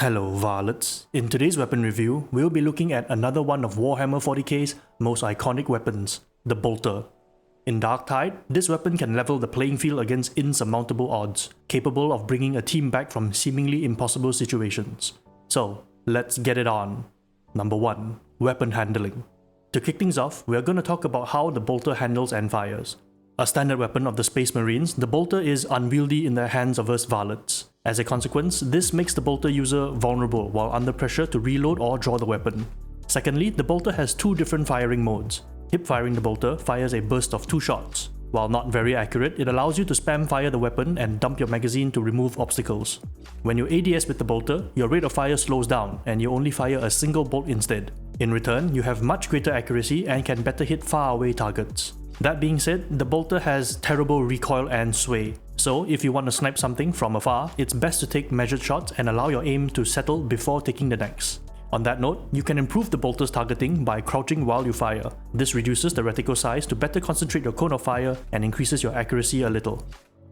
Hello varlets, in today's weapon review, we'll be looking at another one of Warhammer 40k's most iconic weapons, the Bolter. In Darktide, this weapon can level the playing field against insurmountable odds, capable of bringing a team back from seemingly impossible situations. So, let's get it on. Number 1. Weapon Handling. To kick things off, we're going to talk about how the Bolter handles and fires. A standard weapon of the Space Marines, the Bolter is unwieldy in the hands of us varlets. As a consequence, this makes the Bolter user vulnerable while under pressure to reload or draw the weapon. Secondly, the Bolter has two different firing modes. Hip firing the Bolter fires a burst of 2 shots. While not very accurate, it allows you to spam fire the weapon and dump your magazine to remove obstacles. When you ADS with the Bolter, your rate of fire slows down and you only fire a single bolt instead. In return, you have much greater accuracy and can better hit far away targets. That being said, the Bolter has terrible recoil and sway. So if you want to snipe something from afar, it's best to take measured shots and allow your aim to settle before taking the next. On that note, you can improve the Bolter's targeting by crouching while you fire. This reduces the reticle size to better concentrate your cone of fire and increases your accuracy a little.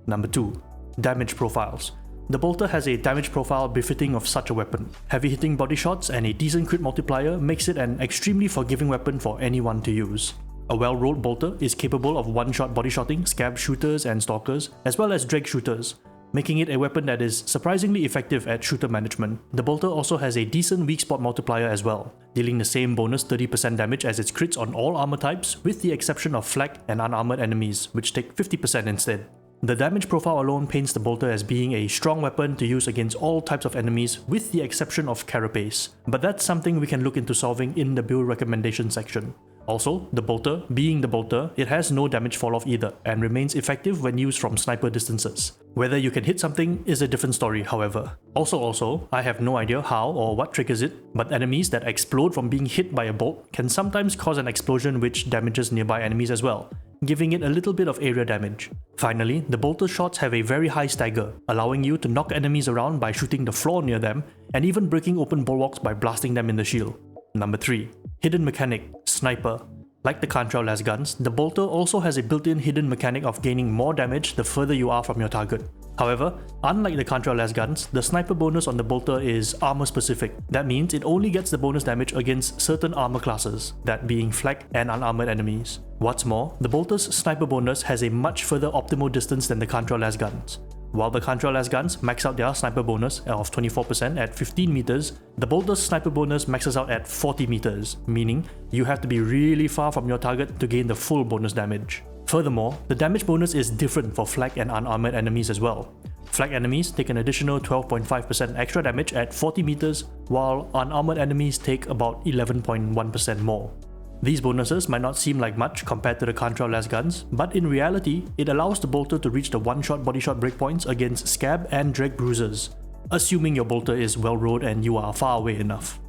Number 2. Damage profiles. The Bolter has a damage profile befitting of such a weapon. Heavy hitting body shots and a decent crit multiplier makes it an extremely forgiving weapon for anyone to use. A well-rolled Bolter is capable of one-shot body-shotting scab shooters and stalkers, as well as dreg shooters, making it a weapon that is surprisingly effective at shooter management. The Bolter also has a decent weak spot multiplier as well, dealing the same bonus 30% damage as its crits on all armor types, with the exception of flak and unarmored enemies, which take 50% instead. The damage profile alone paints the Bolter as being a strong weapon to use against all types of enemies, with the exception of carapace, but that's something we can look into solving in the build recommendation section. Also, the Bolter, being the Bolter, it has no damage falloff either and remains effective when used from sniper distances. Whether you can hit something is a different story, however. Also, I have no idea how or what triggers it, but enemies that explode from being hit by a bolt can sometimes cause an explosion which damages nearby enemies as well, giving it a little bit of area damage. Finally, the Bolter shots have a very high stagger, allowing you to knock enemies around by shooting the floor near them and even breaking open bulwarks by blasting them in the shield. Number 3. Hidden mechanic, Sniper. Like the Cantrell las guns, the Bolter also has a built-in hidden mechanic of gaining more damage the further you are from your target. However, unlike the Cantrell las guns, the sniper bonus on the Bolter is armor specific. That means it only gets the bonus damage against certain armor classes, that being flak and unarmored enemies. What's more, the Bolter's sniper bonus has a much further optimal distance than the Cantrell las guns. While the Cantrell las guns max out their sniper bonus of 24% at 15 meters, the Bolter's sniper bonus maxes out at 40 meters, meaning you have to be really far from your target to gain the full bonus damage. Furthermore, the damage bonus is different for flak and unarmored enemies as well. Flak enemies take an additional 12.5% extra damage at 40 meters, while unarmored enemies take about 11.1% more. These bonuses might not seem like much compared to the Cantrell las guns, but in reality, it allows the Bolter to reach the one-shot body-shot breakpoints against scab and dreg bruisers, assuming your Bolter is well-rolled and you are far away enough.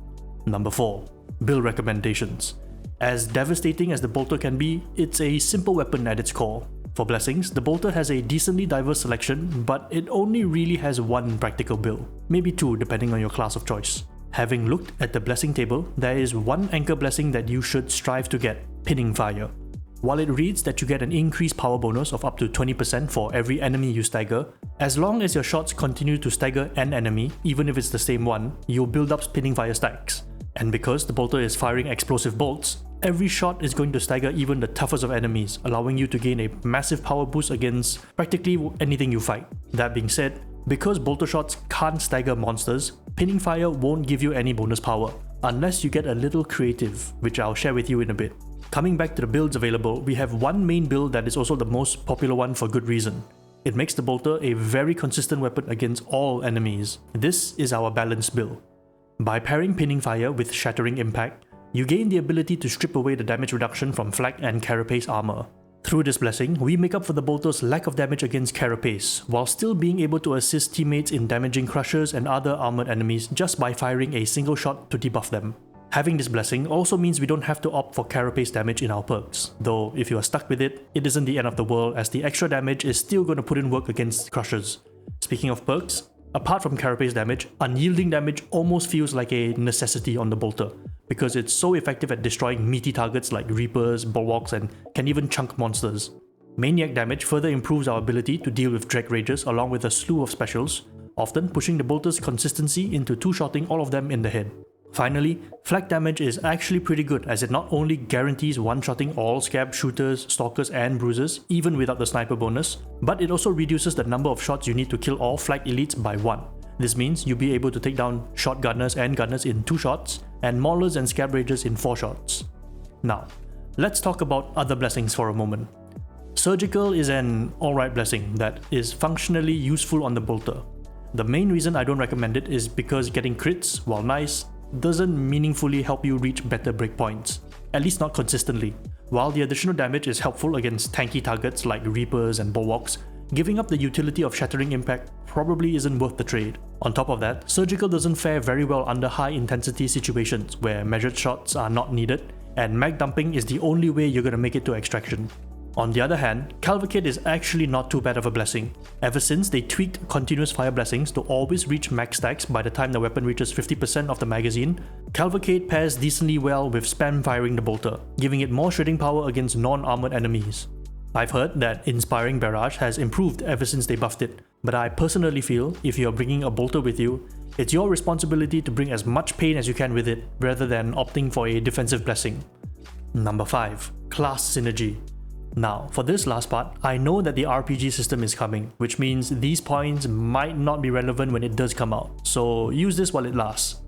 Number 4. Build recommendations. As devastating as the Bolter can be, it's a simple weapon at its core. For blessings, the Bolter has a decently diverse selection, but it only really has one practical build, maybe 2 depending on your class of choice. Having looked at the blessing table, there is one anchor blessing that you should strive to get, Pinning Fire. While it reads that you get an increased power bonus of up to 20% for every enemy you stagger, as long as your shots continue to stagger an enemy, even if it's the same one, you'll build up Pinning Fire stacks. And because the Bolter is firing explosive bolts, every shot is going to stagger even the toughest of enemies, allowing you to gain a massive power boost against practically anything you fight. That being said, because Bolter shots can't stagger monsters, Pinning Fire won't give you any bonus power, unless you get a little creative, which I'll share with you in a bit. Coming back to the builds available, we have one main build that is also the most popular one for good reason. It makes the Bolter a very consistent weapon against all enemies. This is our balanced build. By pairing Pinning Fire with Shattering Impact, you gain the ability to strip away the damage reduction from flak and carapace armor. Through this blessing, we make up for the Bolter's lack of damage against carapace, while still being able to assist teammates in damaging crushers and other armored enemies just by firing a single shot to debuff them. Having this blessing also means we don't have to opt for carapace damage in our perks, though if you are stuck with it, it isn't the end of the world as the extra damage is still going to put in work against crushers. Speaking of perks, apart from carapace damage, unyielding damage almost feels like a necessity on the Bolter, because it's so effective at destroying meaty targets like Reapers, Bulwarks, and can even chunk monsters. Maniac damage further improves our ability to deal with Dreg Rages along with a slew of specials, often pushing the bolter's consistency into two-shotting all of them in the head. Finally, flak damage is actually pretty good as it not only guarantees one-shotting all scab, shooters, stalkers and bruisers even without the sniper bonus, but it also reduces the number of shots you need to kill all flak elites by 1. This means you'll be able to take down shotgunners and gunners in 2 shots, and maulers and scab ragers in 4 shots. Now, let's talk about other blessings for a moment. Surgical is an alright blessing that is functionally useful on the bolter. The main reason I don't recommend it is because getting crits, while nice, doesn't meaningfully help you reach better breakpoints, at least not consistently. While the additional damage is helpful against tanky targets like Reapers and Bulwarks, giving up the utility of Shattering Impact probably isn't worth the trade. On top of that, Surgical doesn't fare very well under high intensity situations where measured shots are not needed, and mag dumping is the only way you're gonna make it to extraction. On the other hand, Cavalcade is actually not too bad of a blessing. Ever since they tweaked continuous fire blessings to always reach max stacks by the time the weapon reaches 50% of the magazine, Cavalcade pairs decently well with spam firing the bolter, giving it more shredding power against non-armored enemies. I've heard that Inspiring Barrage has improved ever since they buffed it, but I personally feel if you're bringing a bolter with you, it's your responsibility to bring as much pain as you can with it rather than opting for a defensive blessing. Number 5. Class Synergy. Now, for this last part, I know that the RPG system is coming, which means these points might not be relevant when it does come out, so use this while it lasts.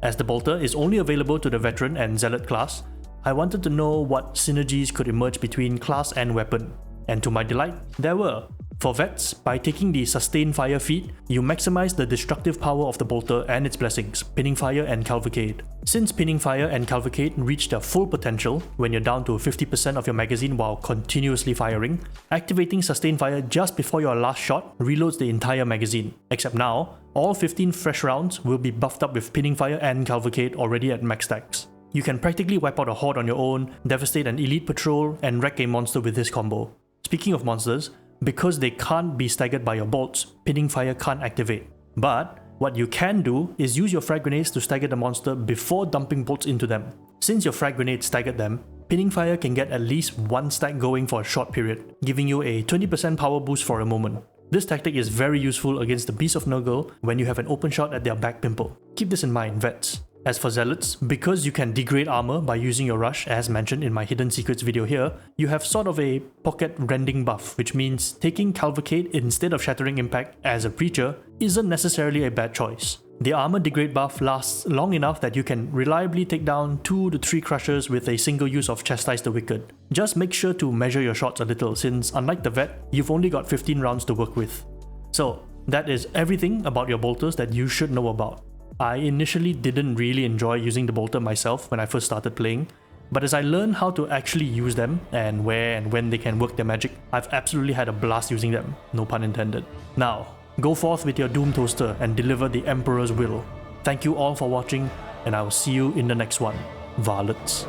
As the bolter is only available to the veteran and zealot class, I wanted to know what synergies could emerge between class and weapon, and to my delight, there were. For vets, by taking the Sustain Fire feat, you maximize the destructive power of the bolter and its blessings, Pinning Fire and Cavalcade. Since Pinning Fire and Cavalcade reach their full potential when you're down to 50% of your magazine while continuously firing, activating Sustain Fire just before your last shot reloads the entire magazine, except now, all 15 fresh rounds will be buffed up with Pinning Fire and Cavalcade already at max stacks. You can practically wipe out a horde on your own, devastate an elite patrol, and wreck a monster with this combo. Speaking of monsters, because they can't be staggered by your bolts, Pinning Fire can't activate. But what you can do is use your frag grenades to stagger the monster before dumping bolts into them. Since your frag grenade staggered them, Pinning Fire can get at least 1 stack going for a short period, giving you a 20% power boost for a moment. This tactic is very useful against the Beast of Nurgle when you have an open shot at their back pimple. Keep this in mind, vets. As for Zealots, because you can degrade armor by using your rush as mentioned in my Hidden Secrets video here, you have sort of a pocket rending buff, which means taking Cavalcade instead of Shattering Impact as a Preacher isn't necessarily a bad choice. The armor degrade buff lasts long enough that you can reliably take down 2 to 3 crushers with a single use of Chastise the Wicked. Just make sure to measure your shots a little since unlike the vet, you've only got 15 rounds to work with. So that is everything about your bolters that you should know about. I initially didn't really enjoy using the bolter myself when I first started playing, but as I learned how to actually use them and where and when they can work their magic, I've absolutely had a blast using them, no pun intended. Now, go forth with your Doom Toaster and deliver the Emperor's will. Thank you all for watching, and I will see you in the next one. Varlets.